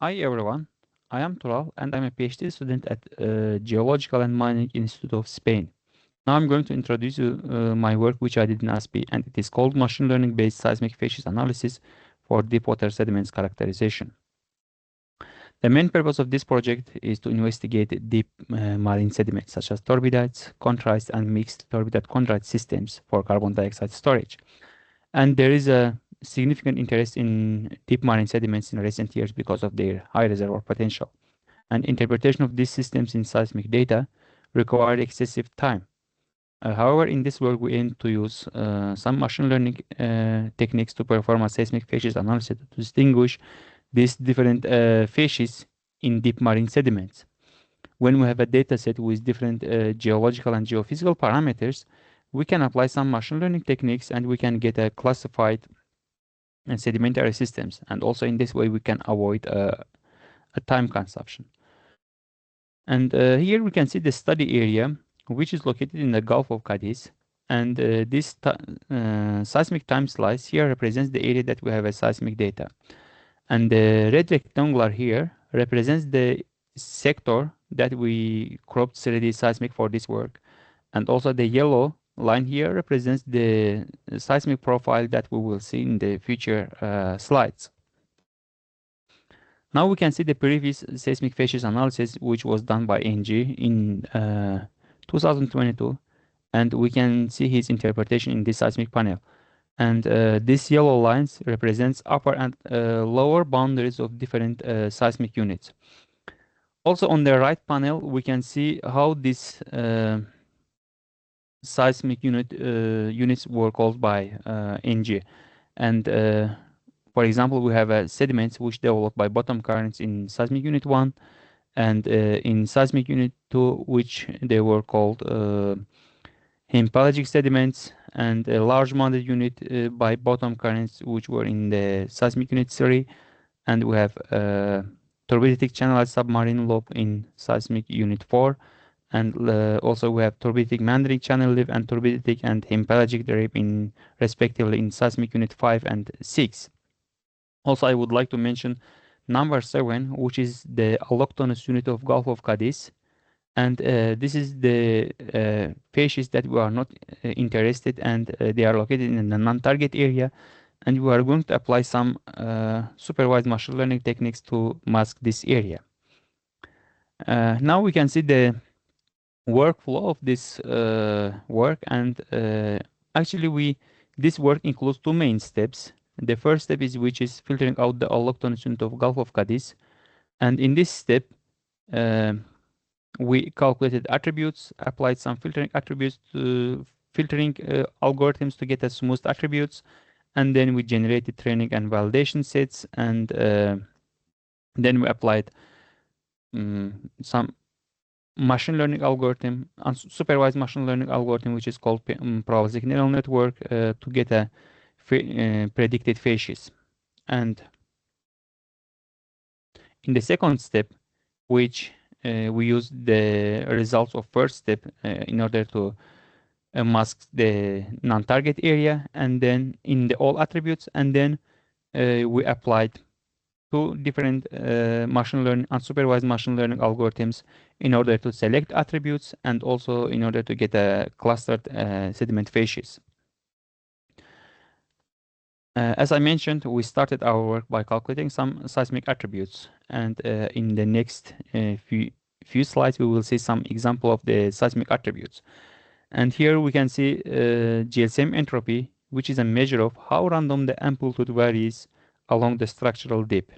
Hi everyone, I am Tural and I'm a PhD student at Geological and Mining Institute of Spain. Now I'm going to introduce you my work which I did in AASPI, and it is called Machine Learning Based Seismic Facies Analysis for Deep Water Sediments Characterization. The main purpose of this project is to investigate deep marine sediments such as turbidites, chondrites and mixed turbidite-chondrite systems for carbon dioxide storage. And there is a significant interest in deep marine sediments in recent years because of their high reservoir potential. And interpretation of these systems in seismic data required excessive time. However, in this work, we aim to use some machine learning techniques to perform a seismic facies analysis to distinguish these different facies in deep marine sediments. When we have a data set with different geological and geophysical parameters, we can apply some machine learning techniques and we can get a classified sedimentary systems. And also in this way, we can avoid a time consumption. And here we can see the study area, which is located in the Gulf of Cadiz. And this seismic time slice here represents the area that we have as seismic data. And the red rectangular here represents the sector that we cropped 3D seismic for this work. And also the yellow line here represents the seismic profile that we will see in the future slides. Now we can see the previous seismic facies analysis, which was done by NG in 2022, and we can see his interpretation in this seismic panel. And these yellow lines represents upper and lower boundaries of different seismic units. Also on the right panel, we can see how this seismic units were called by NG. And for example, we have sediments which developed by bottom currents in seismic unit 1, and in seismic unit 2, which they were called pelagic sediments, and a large mounted unit by bottom currents, which were in the seismic unit 3, and we have turbiditic channelized submarine lobe in seismic unit 4, and also we have turbiditic meandering channel lip and turbiditic and pelagic rib in respectively in seismic unit 5 and 6. Also, I would like to mention number 7, which is the alloctonous unit of Gulf of Cadiz. And this is the facies that we are not interested, and they are located in the non-target area. And we are going to apply some supervised machine learning techniques to mask this area. Now we can see the workflow of this work, and actually this work includes two main steps. The first step is which is filtering out the alloctonous unit of Gulf of Cadiz, and in this step we calculated attributes, applied some filtering attributes to filtering algorithms to get a smooth attributes, and then we generated training and validation sets, and then we applied some machine learning algorithm, unsupervised machine learning algorithm, which is called probabilistic neural network, to get a predicted facies. And in the second step, which we use the results of first step in order to mask the non-target area, and then in the all attributes, and then we applied two different machine learning, unsupervised machine learning algorithms in order to select attributes and also in order to get a clustered sediment facies. As I mentioned, we started our work by calculating some seismic attributes, and in the next few slides we will see some example of the seismic attributes. And here we can see GSM entropy, which is a measure of how random the amplitude varies along the structural dip.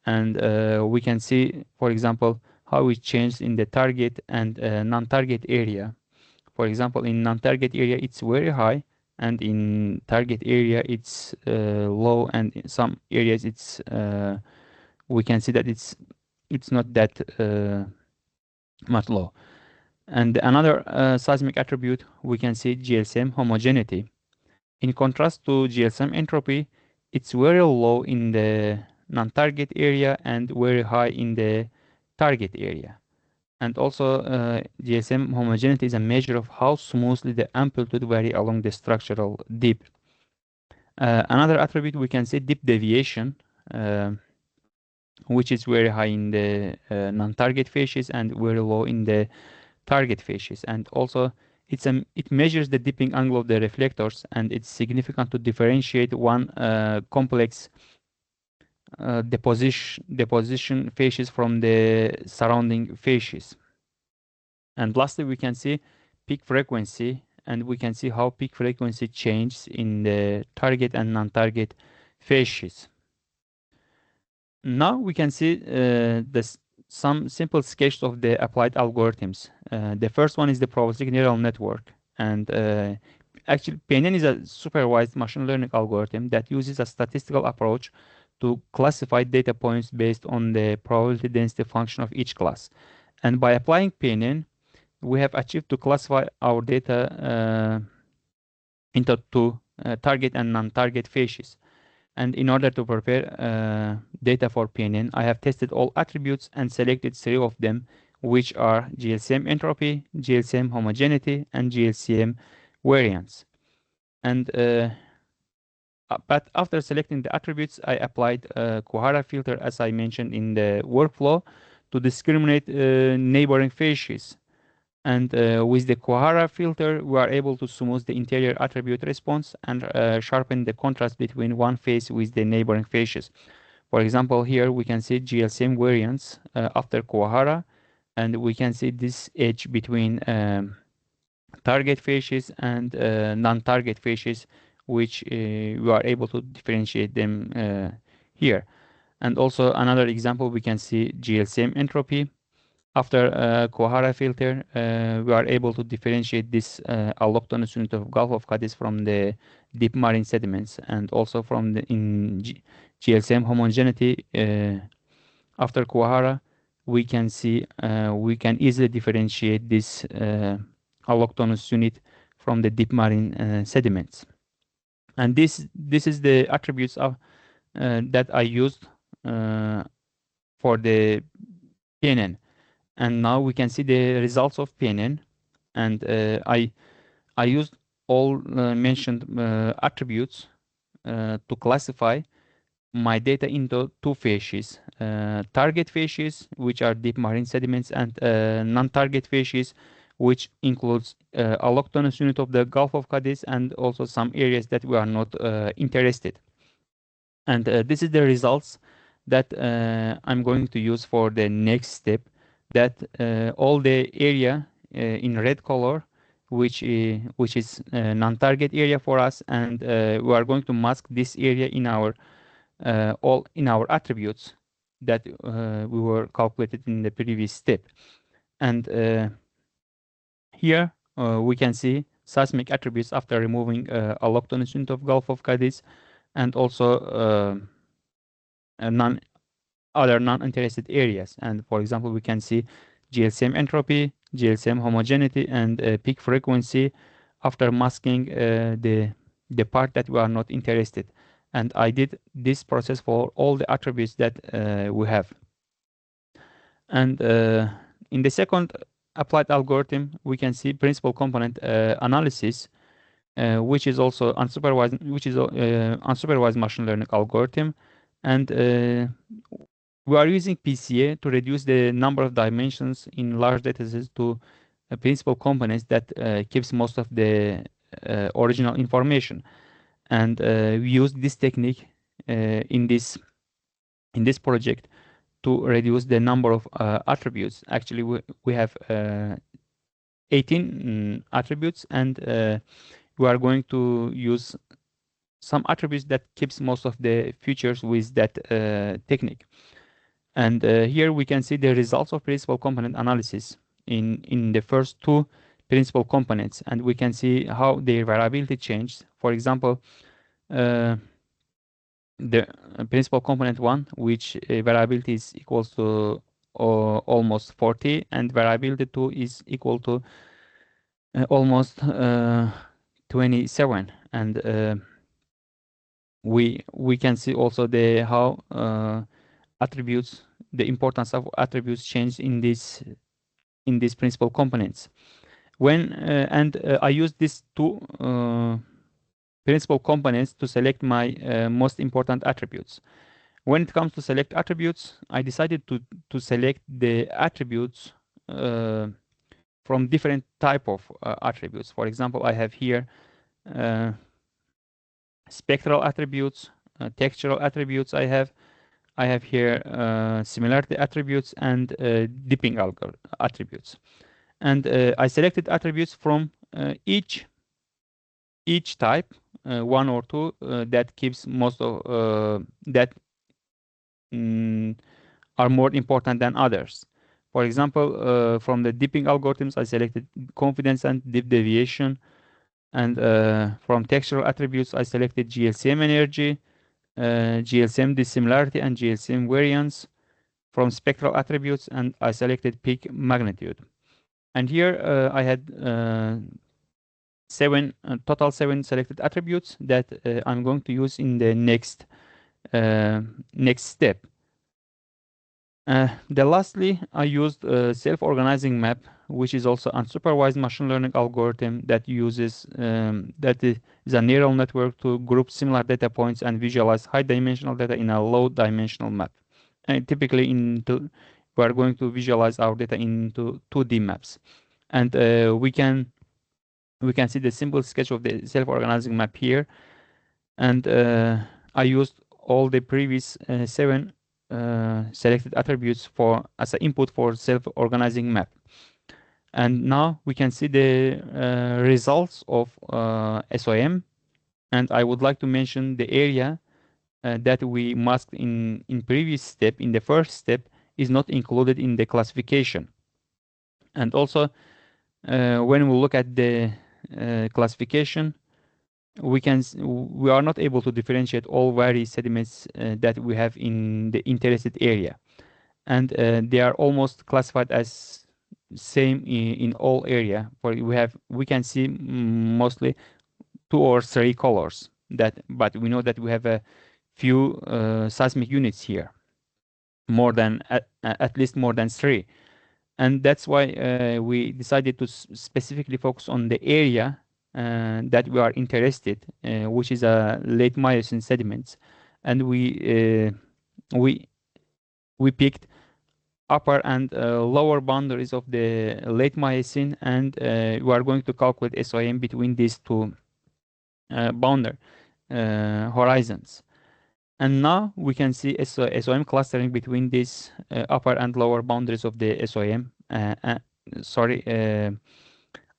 And we can see, for example, how it changed in the target and non-target area. For example, in non-target area it's very high, and in target area it's low, and in some areas it's we can see that it's not that much low. And another seismic attribute, we can see GSM homogeneity. In contrast to GSM entropy, it's very low in the non-target area and very high in the target area. And also GSM homogeneity is a measure of how smoothly the amplitude vary along the structural dip. Another attribute we can see dip deviation. which is very high in the non-target facies and very low in the target facies. And also it measures the dipping angle of the reflectors, and it's significant to differentiate one complex deposition facies from the surrounding facies. And lastly, we can see peak frequency, and we can see how peak frequency changes in the target and non-target facies. Now we can see some simple sketches of the applied algorithms. The first one is the probabilistic neural network, and actually PNN is a supervised machine learning algorithm that uses a statistical approach to classify data points based on the probability density function of each class. And by applying PNN, we have achieved to classify our data into two target and non-target facies. And in order to prepare data for PNN, I have tested all attributes and selected 3 of them, which are GLCM entropy, GLCM homogeneity, and GLCM variance. And but after selecting the attributes, I applied a Kohara filter, as I mentioned in the workflow, to discriminate neighboring facies. And with the Kohara filter, we are able to smooth the interior attribute response and sharpen the contrast between one face with the neighboring facies. For example, here we can see GLCM variance after Kohara, and we can see this edge between target facies and non-target facies, which we are able to differentiate them here. And also another example, we can see GLCM entropy. After Kohara filter, we are able to differentiate this allochthonous unit of Gulf of Cadiz from the deep marine sediments, and also from the GLCM homogeneity. After Kohara, we can see we can easily differentiate this allochthonous unit from the deep marine sediments. And this is the attributes of that I used for the PNN. And now we can see the results of PNN, and I used all mentioned attributes to classify my data into 2 facies, target facies, which are deep marine sediments, and non-target facies, which includes allochthonous unit of the Gulf of Cadiz and also some areas that we are not interested. And this is the results that I'm going to use for the next step, that all the area in red color, which is non-target area for us, and we are going to mask this area in our all in our attributes that we were calculated in the previous step. And here we can see seismic attributes after removing allochthonous unit of Gulf of Cadiz, and also other non-interested areas. And for example, we can see GLCM entropy, GLCM homogeneity, and peak frequency after masking the part that we are not interested. And I did this process for all the attributes that we have. And in the second applied algorithm, we can see principal component analysis, which is also unsupervised, unsupervised machine learning algorithm. And we are using PCA to reduce the number of dimensions in large datasets to principal components that keeps most of the original information. And we use this technique in this project to reduce the number of attributes. Actually, we have 18 attributes, and we are going to use some attributes that keeps most of the features with that technique. And here we can see the results of principal component analysis in the first 2 principal components, and we can see how their variability changed. For example, the principal component 1, which variability is equals to almost 40, and variability 2 is equal to almost 27. And we can see also the how attributes, the importance of attributes change in these principal components. When I use these 2 principal components to select my most important attributes. When it comes to select attributes, I decided to select the attributes from different type of attributes. For example, I have here spectral attributes, textural attributes. I have here similarity attributes and dipping attributes. And I selected attributes from each type, one or two, that keeps most of that are more important than others. For example, from the dipping algorithms, I selected confidence and dip deviation. And from textural attributes, I selected GLCM energy, GLCM dissimilarity, and GLCM variance. From spectral attributes, and I selected peak magnitude. And here I had total seven selected attributes that I'm going to use in the next step. Lastly, I used a self-organizing map, which is also unsupervised machine learning algorithm that uses that is a neural network to group similar data points and visualize high-dimensional data in a low-dimensional map. And typically, we are going to visualize our data into 2D maps, and we can see the simple sketch of the self-organizing map here. And I used all the previous 7 selected attributes as an input for self-organizing map. And now we can see the results of SOM. And I would like to mention the area that we masked in previous step, in the first step, is not included in the classification. And also, when we look at the classification, we are not able to differentiate all various sediments that we have in the interested area, and they are almost classified as same in all area. For we can see mostly 2 or 3 colors but we know that we have a few seismic units here, at least more than 3. And that's why we decided to specifically focus on the area that we are interested, which is late Miocene sediments, and we picked upper and lower boundaries of the late Miocene, and we are going to calculate SOM between these two boundary horizons. And now we can see SOM clustering between these upper and lower boundaries of the SOM.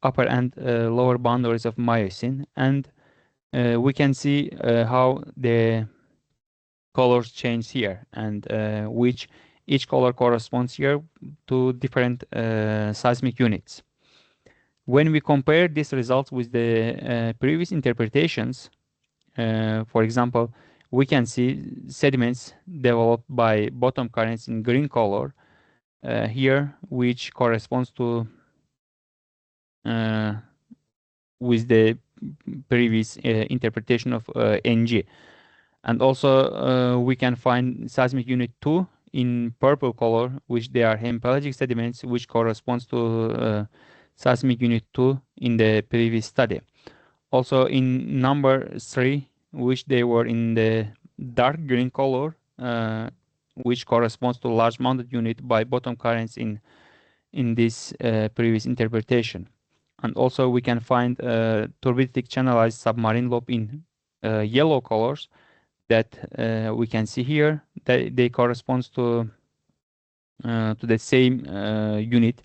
Upper and lower boundaries of Miocene, and we can see how the colors change here, and which each color corresponds here to different seismic units. When we compare these results with the previous interpretations, for example, we can see sediments developed by bottom currents in green color here, which corresponds to with the previous interpretation of NG. And also we can find seismic unit 2 in purple color, which they are hemipelagic sediments, which corresponds to seismic unit 2 in the previous study. Also in number 3, which they were in the dark green color, which corresponds to large mounted unit by bottom currents in this previous interpretation. And also we can find turbiditic channelized submarine lobe in yellow colors that we can see here. They correspond to the same unit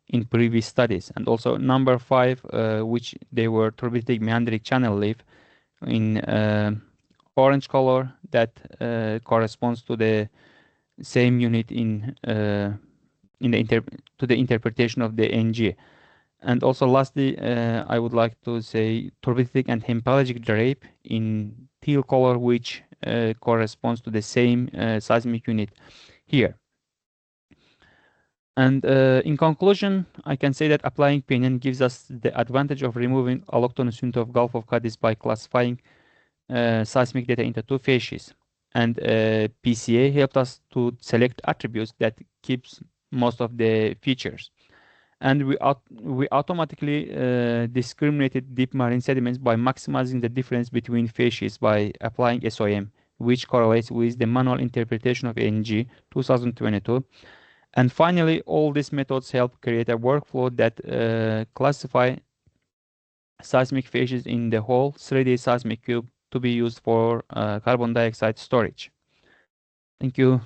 in previous studies. And also number 5, which they were turbiditic meandric channel leaf in orange color, that corresponds to the same unit in the interpretation of the NG. And also lastly, I would like to say turbiditic and hemipelagic drape in teal color, which corresponds to the same seismic unit here. And in conclusion, I can say that applying PNN gives us the advantage of removing allochthonous unit of Gulf of Cadiz by classifying seismic data into 2 facies. And PCA helped us to select attributes that keeps most of the features. And we automatically discriminated deep marine sediments by maximizing the difference between facies by applying SOM which correlates with the manual interpretation of NG 2022. And finally, all these methods help create a workflow that classify seismic facies in the whole 3D seismic cube to be used for carbon dioxide storage. Thank you.